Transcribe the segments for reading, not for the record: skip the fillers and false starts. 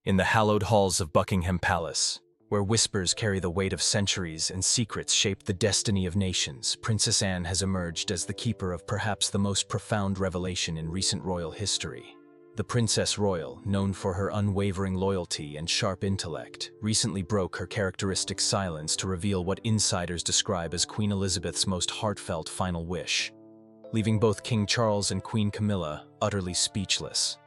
In the hallowed halls of Buckingham Palace, where whispers carry the weight of centuries and secrets shape the destiny of nations, Princess Anne has emerged as the keeper of perhaps the most profound revelation in recent royal history. The Princess Royal, known for her unwavering loyalty and sharp intellect, recently broke her characteristic silence to reveal what insiders describe as Queen Elizabeth's most heartfelt final wish, leaving both King Charles and Queen Camilla utterly speechless.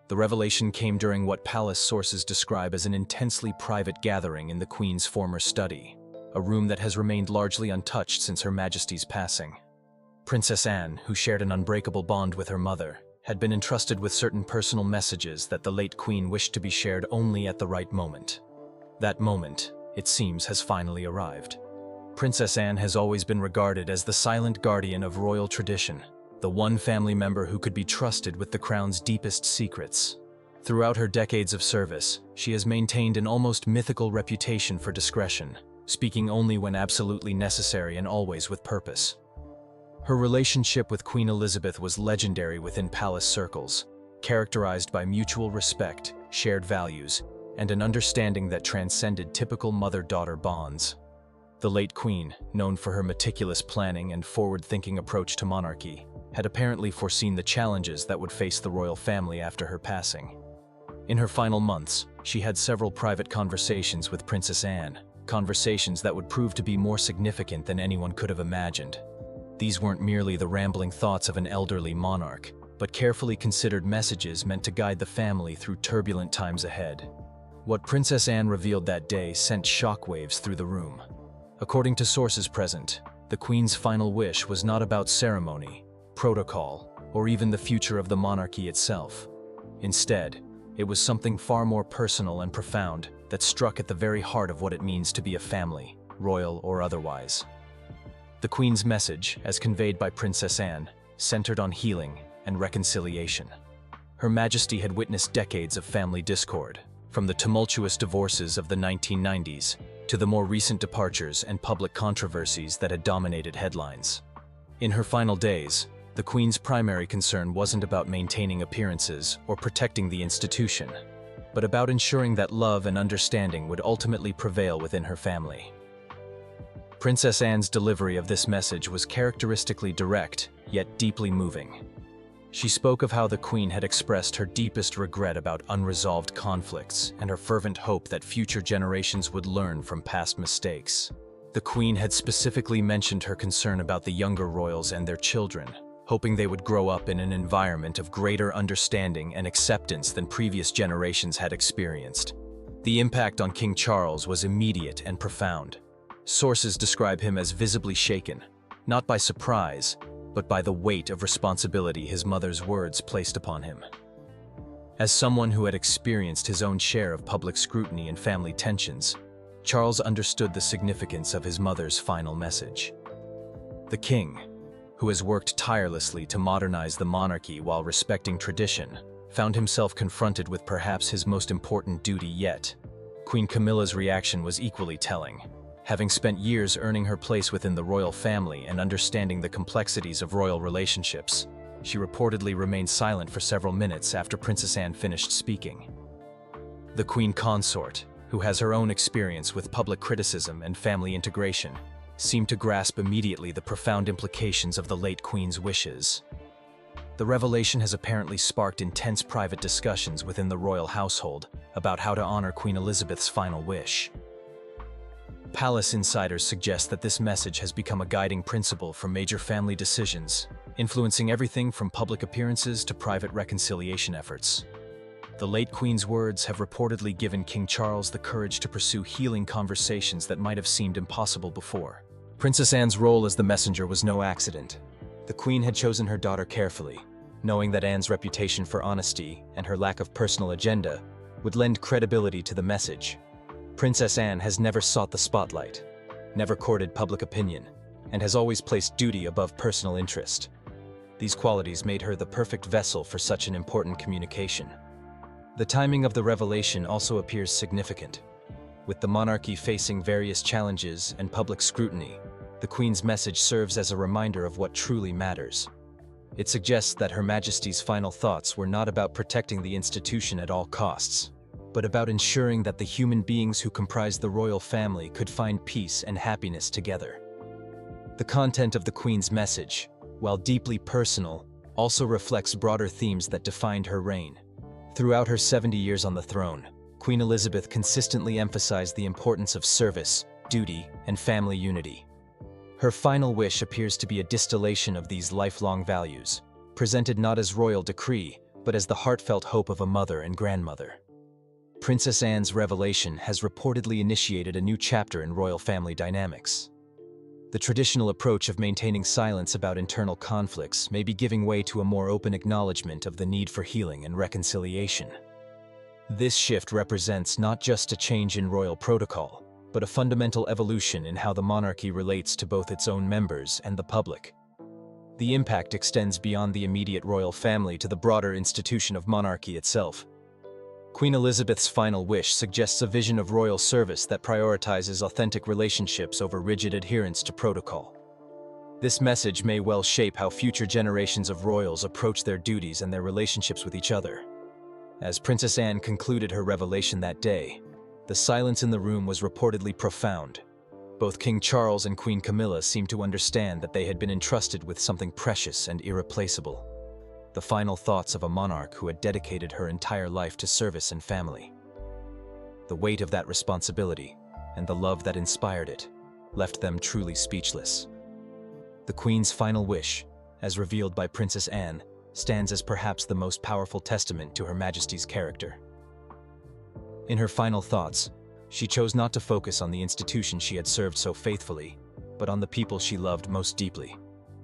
The revelation came during what palace sources describe as an intensely private gathering in the Queen's former study, a room that has remained largely untouched since Her Majesty's passing. Princess Anne, who shared an unbreakable bond with her mother, had been entrusted with certain personal messages that the late Queen wished to be shared only at the right moment. That moment, it seems, has finally arrived. Princess Anne has always been regarded as the silent guardian of royal tradition, the one family member who could be trusted with the crown's deepest secrets. Throughout her decades of service, she has maintained an almost mythical reputation for discretion, speaking only when absolutely necessary and always with purpose. Her relationship with Queen Elizabeth was legendary within palace circles, characterized by mutual respect, shared values, and an understanding that transcended typical mother-daughter bonds. The late Queen, known for her meticulous planning and forward-thinking approach to monarchy, had apparently foreseen the challenges that would face the royal family after her passing. In her final months, she had several private conversations with Princess Anne, conversations that would prove to be more significant than anyone could have imagined. These weren't merely the rambling thoughts of an elderly monarch, but carefully considered messages meant to guide the family through turbulent times ahead. What Princess Anne revealed that day sent shockwaves through the room. According to sources present, the Queen's final wish was not about ceremony, protocol, or even the future of the monarchy itself. Instead, it was something far more personal and profound that struck at the very heart of what it means to be a family, royal or otherwise. The Queen's message, as conveyed by Princess Anne, centered on healing and reconciliation. Her Majesty had witnessed decades of family discord, from the tumultuous divorces of the 1990s to the more recent departures and public controversies that had dominated headlines. In her final days, the Queen's primary concern wasn't about maintaining appearances or protecting the institution, but about ensuring that love and understanding would ultimately prevail within her family. Princess Anne's delivery of this message was characteristically direct, yet deeply moving. She spoke of how the Queen had expressed her deepest regret about unresolved conflicts and her fervent hope that future generations would learn from past mistakes. The Queen had specifically mentioned her concern about the younger royals and their children, hoping they would grow up in an environment of greater understanding and acceptance than previous generations had experienced. The impact on King Charles was immediate and profound. Sources describe him as visibly shaken, not by surprise, but by the weight of responsibility his mother's words placed upon him. As someone who had experienced his own share of public scrutiny and family tensions, Charles understood the significance of his mother's final message. The king, who has worked tirelessly to modernize the monarchy while respecting tradition, found himself confronted with perhaps his most important duty yet. Queen Camilla's reaction was equally telling. Having spent years earning her place within the royal family and understanding the complexities of royal relationships, she reportedly remained silent for several minutes after Princess Anne finished speaking. The Queen Consort, who has her own experience with public criticism and family integration, seemed to grasp immediately the profound implications of the late Queen's wishes. The revelation has apparently sparked intense private discussions within the royal household about how to honor Queen Elizabeth's final wish. Palace insiders suggest that this message has become a guiding principle for major family decisions, influencing everything from public appearances to private reconciliation efforts. The late Queen's words have reportedly given King Charles the courage to pursue healing conversations that might have seemed impossible before. Princess Anne's role as the messenger was no accident. The Queen had chosen her daughter carefully, knowing that Anne's reputation for honesty and her lack of personal agenda would lend credibility to the message. Princess Anne has never sought the spotlight, never courted public opinion, and has always placed duty above personal interest. These qualities made her the perfect vessel for such an important communication. The timing of the revelation also appears significant. With the monarchy facing various challenges and public scrutiny, the Queen's message serves as a reminder of what truly matters. It suggests that Her Majesty's final thoughts were not about protecting the institution at all costs, but about ensuring that the human beings who comprised the royal family could find peace and happiness together. The content of the Queen's message, while deeply personal, also reflects broader themes that defined her reign. Throughout her 70 years on the throne, Queen Elizabeth consistently emphasized the importance of service, duty, and family unity. Her final wish appears to be a distillation of these lifelong values, presented not as royal decree, but as the heartfelt hope of a mother and grandmother. Princess Anne's revelation has reportedly initiated a new chapter in royal family dynamics. The traditional approach of maintaining silence about internal conflicts may be giving way to a more open acknowledgement of the need for healing and reconciliation. This shift represents not just a change in royal protocol, but a fundamental evolution in how the monarchy relates to both its own members and the public. The impact extends beyond the immediate royal family to the broader institution of monarchy itself. Queen Elizabeth's final wish suggests a vision of royal service that prioritizes authentic relationships over rigid adherence to protocol. This message may well shape how future generations of royals approach their duties and their relationships with each other. As Princess Anne concluded her revelation that day, the silence in the room was reportedly profound. Both King Charles and Queen Camilla seemed to understand that they had been entrusted with something precious and irreplaceable. The final thoughts of a monarch who had dedicated her entire life to service and family. The weight of that responsibility, and the love that inspired it, left them truly speechless. The Queen's final wish, as revealed by Princess Anne, stands as perhaps the most powerful testament to Her Majesty's character. In her final thoughts, she chose not to focus on the institution she had served so faithfully, but on the people she loved most deeply.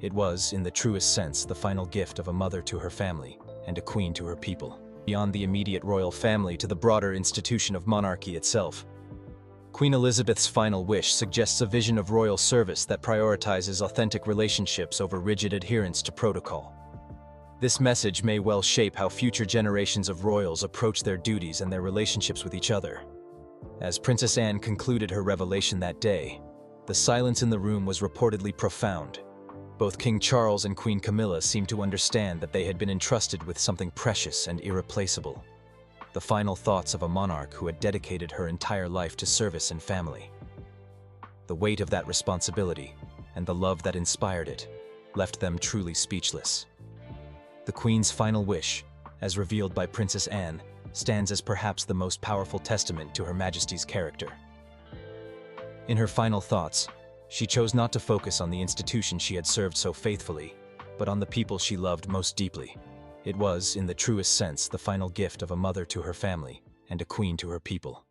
It was, in the truest sense, the final gift of a mother to her family and a queen to her people, beyond the immediate royal family to the broader institution of monarchy itself. Queen Elizabeth's final wish suggests a vision of royal service that prioritizes authentic relationships over rigid adherence to protocol. This message may well shape how future generations of royals approach their duties and their relationships with each other. As Princess Anne concluded her revelation that day, the silence in the room was reportedly profound. Both King Charles and Queen Camilla seemed to understand that they had been entrusted with something precious and irreplaceable. The final thoughts of a monarch who had dedicated her entire life to service and family. The weight of that responsibility, and the love that inspired it, left them truly speechless. The Queen's final wish, as revealed by Princess Anne, stands as perhaps the most powerful testament to Her Majesty's character. In her final thoughts, she chose not to focus on the institution she had served so faithfully, but on the people she loved most deeply. It was, in the truest sense, the final gift of a mother to her family and a queen to her people.